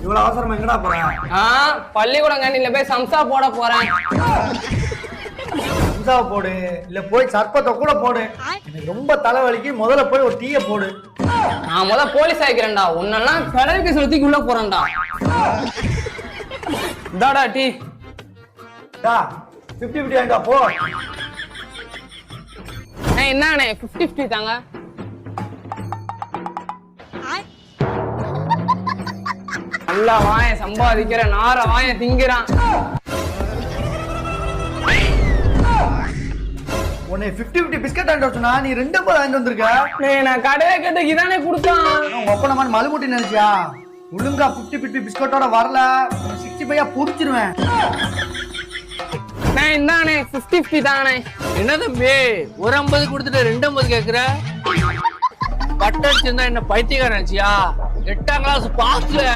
இவ்வளவு அவசரமா எங்கடா போறேன்? பள்ளிக்கூடம் கேண்டீன்ல போய் சம்சா போட போறேன். சம்சாவை போடு, இல்ல போய் சர்பத்தை கூட போடு. எனக்கு ரொம்ப தலைவலிக்கு, முதல்ல போய் ஒரு டீயை போடு. நான் போலீஸ் ஆயிக்கிறேன்டா. உன்னெல்லாம் கடல் கேஸ் எழுதிக்கு உள்ள போறேன்டா. இந்தாடா டீ. 50-50 வாங்கிட்டா போ. என்னண்ணே 50-50 தாங்க. நல்லா வாய சம்பாதிக்கிற நார வாய திங்கிறான். உன்னை 50-50 பிஸ்கட் வாங்கிட்டு சொன்னா நீ 2 பேர் வாங்கிட்டு வந்திருக்க. நான் கடையை கேட்டு இதானே கொடுத்தான். ஒப்பன மாதிரி மலுமுட்டி நினைச்சியா? ஒழுங்கா 50-50 பிஸ்கட்டோட வரல 65 புடிச்சிருவேன். இந்தானே 50-50 தானே. என்ன தம்பி, ஒரு 50 கொடுத்துட்டு 2 கேக்குற? பட்டடிச்சிருந்தா என்ன பைத்தியக்காரன் நினைச்சியா? 8ஆம் கிளாஸ் பாஸ்ல